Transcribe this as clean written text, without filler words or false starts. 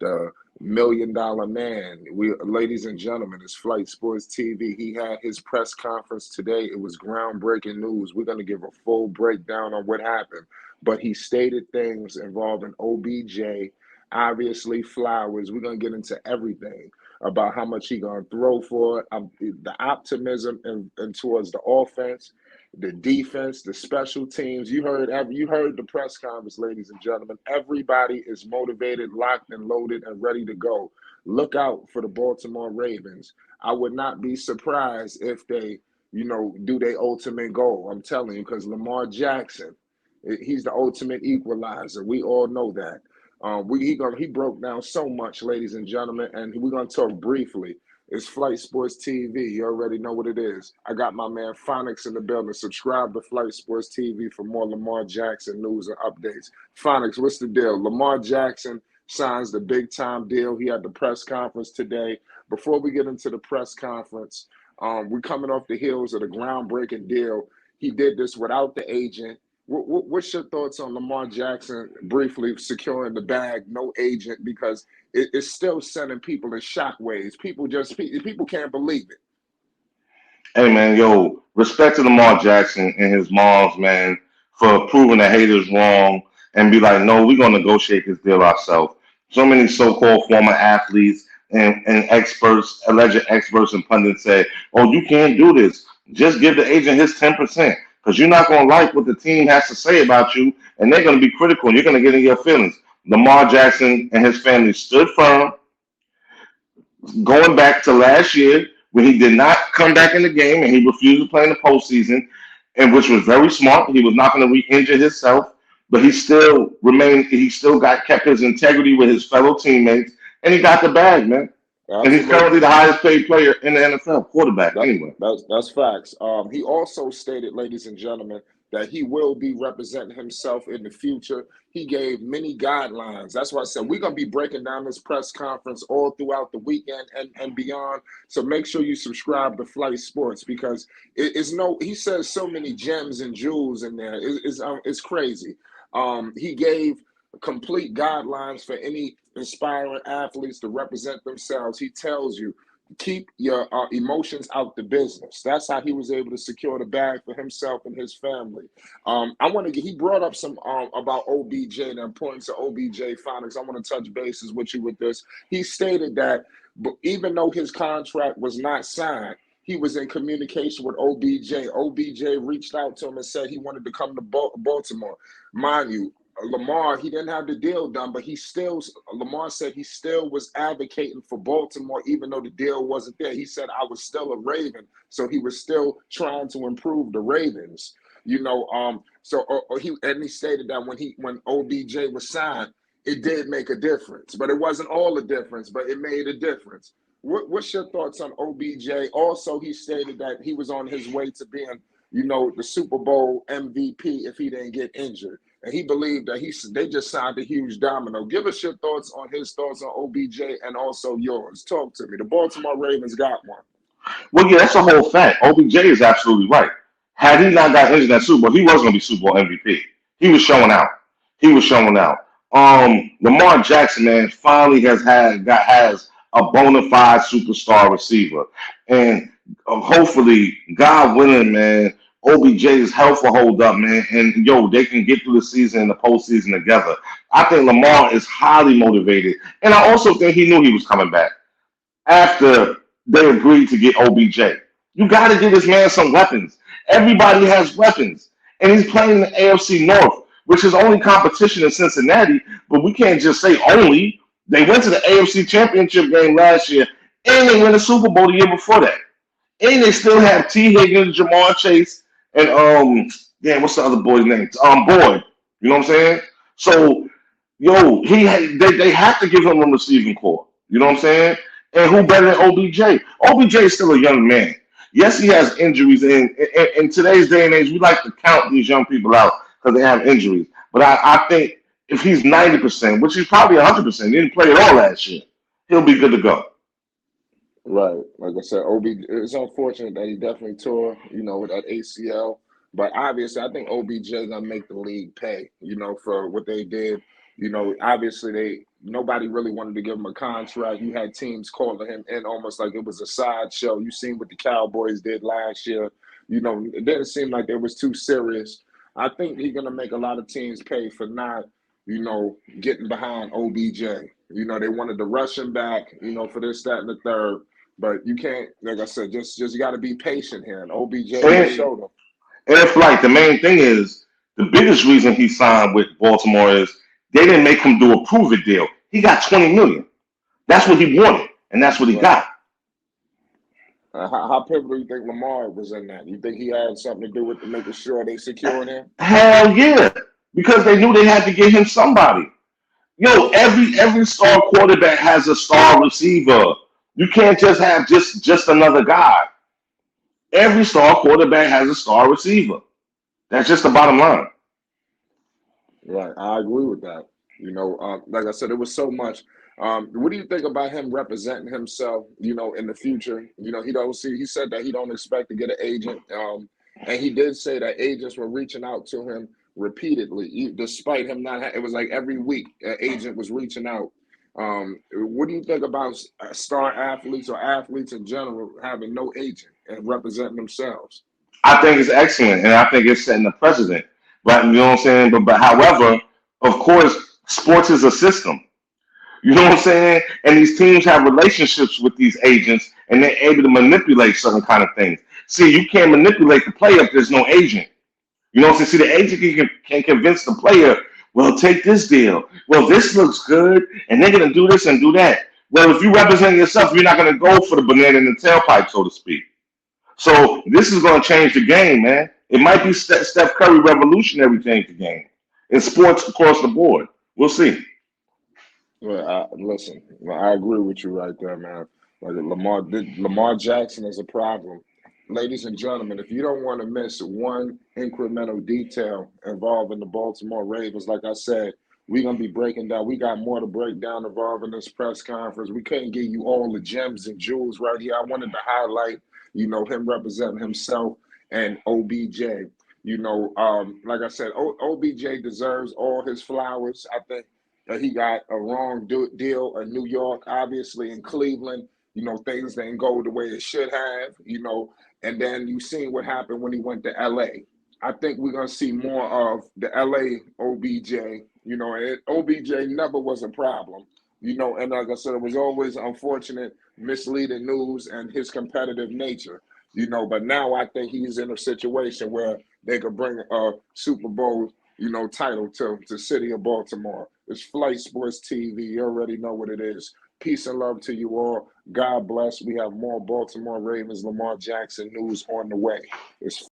the $1 million man. We, ladies and gentlemen, it's Flight Sports TV. He had his press conference today. It was groundbreaking news. We're going to give a full breakdown on what happened. But he stated things involving OBJ, obviously Flowers. We're going to get into everything about how much he going to throw for, the optimism and towards the offense, the defense, the special teams. You heard the press conference, ladies and gentlemen. Everybody is motivated, locked and loaded, and ready to go. Look out for the Baltimore Ravens. I would not be surprised if they, do their ultimate goal. I'm telling you, because Lamar Jackson, he's the ultimate equalizer. We all know that. He broke down so much, ladies and gentlemen, and we're gonna talk briefly. It's Flight Sports TV. You already know what it is. I got my man Phonics in the building. Subscribe to Flight Sports TV for more Lamar Jackson news and updates. Phonics, what's the deal? Lamar Jackson signs the big time deal. He had the press conference today. Before we get into the press conference, we're coming off the heels of the groundbreaking deal. He did this without the agent. What's your thoughts on Lamar Jackson briefly securing the bag, no agent, because it's still sending people in shockwaves. People can't believe it. Hey man, yo, respect to Lamar Jackson and his moms, man, for proving the haters wrong and be like, no, we're gonna negotiate this deal ourselves. So many so-called former athletes and experts, alleged experts and pundits say, oh, you can't do this. Just give the agent his 10%. Because you're not gonna like what the team has to say about you, and they're gonna be critical and you're gonna get in your feelings. Lamar Jackson and his family stood firm, going back to last year when he did not come back in the game and he refused to play in the postseason, and which was very smart. He was not going to re-injure himself, but he still remained. He still got kept his integrity with his fellow teammates, and he got the bag, man. And he's Absolutely. currently the highest paid player in the NFL, quarterback. That, Anyway, that's facts. He also stated, ladies and gentlemen, that he will be representing himself in the future. He gave many guidelines. That's why I said we're going to be breaking down this press conference all throughout the weekend and beyond. So make sure you subscribe to Flight Sports because he says so many gems and jewels in there. It's crazy. He gave complete guidelines for any inspiring athletes to represent themselves. He tells you, keep your emotions out the business. That's how he was able to secure the bag for himself and his family. He brought up some about OBJ, the importance of OBJ Phonics. I want to touch bases with you with this. He stated that even though his contract was not signed, he was in communication with OBJ. OBJ reached out to him and said he wanted to come to Baltimore. Mind you, Lamar, he didn't have the deal done, but Lamar said he still was advocating for Baltimore, even though the deal wasn't there. He said, I was still a Raven. So he was still trying to improve the Ravens, he stated that when OBJ was signed, it did make a difference, but it wasn't all the difference, but it made a difference. What's your thoughts on OBJ? Also, he stated that he was on his way to being, the Super Bowl MVP if he didn't get injured. And he believed that they just signed a huge domino. Give us your thoughts on his thoughts on OBJ and also yours. Talk to me. The Baltimore Ravens got one. well, yeah, that's a whole fact. OBJ is absolutely right. Had he not got injured in that Super Bowl, he was going to be Super Bowl MVP. He was showing out. He was showing out. Lamar Jackson, man, finally has a bona fide superstar receiver, and hopefully, God willing, man, OBJ's health will hold up, man, and they can get through the season and the postseason together. I think Lamar is highly motivated, and I also think he knew he was coming back after they agreed to get OBJ. You got to give this man some weapons. Everybody has weapons, and he's playing in the AFC North, which is only competition in Cincinnati. But we can't just say only. They went to the AFC Championship game last year, and they won the Super Bowl the year before that. And they still have T. Higgins, Jamar Chase, and what's the other boy's name? Boyd. You know what I'm saying? So, they have to give him a receiving core. You know what I'm saying? And who better than OBJ? OBJ is still a young man. Yes, he has injuries. And in today's day and age, we like to count these young people out because they have injuries. But I think if he's 90%, which he's probably 100%, he didn't play at all last year, he'll be good to go. Right. Like I said, it's unfortunate that he definitely tore, with that ACL. But obviously, I think OBJ gonna make the league pay, for what they did. Obviously Nobody really wanted to give him a contract. You had teams calling him in almost like it was a sideshow. You seen what the Cowboys did last year. It didn't seem like they was too serious. I think he's gonna make a lot of teams pay for not, getting behind OBJ. They wanted to rush him back, for this, that, and the third. But you can't, like I said, just you got to be patient here. And OBJ just And, showed them. and it's like the main thing is the biggest reason he signed with Baltimore is they didn't make him do a prove it deal. He got 20 million. That's what he wanted, and that's what he Right. got. How pivotal you think Lamar was in that? You think he had something to do with making sure they secured him? Hell yeah, because they knew they had to get him somebody. Yo, every star quarterback has a star receiver. You can't just have just another guy. Every star quarterback has a star receiver. That's just the bottom line. Right, I agree with that. Like I said, it was so much. What do you think about him representing himself? In the future. He don't see. He said that he don't expect to get an agent. And he did say that agents were reaching out to him repeatedly, despite him not. It was like every week, an agent was reaching out. What do you think about star athletes or athletes in general having no agent and representing themselves? I think it's excellent, and I think it's setting a precedent. But you know what I'm saying. But however, of course, sports is a system. You know what I'm saying? And these teams have relationships with these agents, and they're able to manipulate certain kind of things. See, you can't manipulate the player if there's no agent. You know what I'm saying? See, the agent can convince the player, well, take this deal. Well, this looks good, and they're going to do this and do that. Well, if you represent yourself, you're not going to go for the banana in the tailpipe, so to speak. So this is going to change the game, man. It might be Steph Curry revolutionary change the game in sports across the board. We'll see. Well, listen, I agree with you right there, man. Like Lamar Jackson is a problem. Ladies and gentlemen, if you don't want to miss one incremental detail involving the Baltimore Ravens, like I said, we're gonna be breaking down. We got more to break down involving this press conference. We couldn't give you all the gems and jewels right here. I wanted to highlight, him representing himself and OBJ. Like I said, OBJ deserves all his flowers. I think that he got a wrong deal in New York, obviously in Cleveland. Things didn't go the way it should have. And then you seen what happened when he went to LA. I think we're gonna see more of the LA OBJ. And OBJ never was a problem. And like I said, it was always unfortunate, misleading news and his competitive nature. But now I think he's in a situation where they could bring a Super Bowl, title to city of Baltimore. It's Flight Sports TV. You already know what it is. Peace and love to you all. God bless. We have more Baltimore Ravens, Lamar Jackson news on the way. It's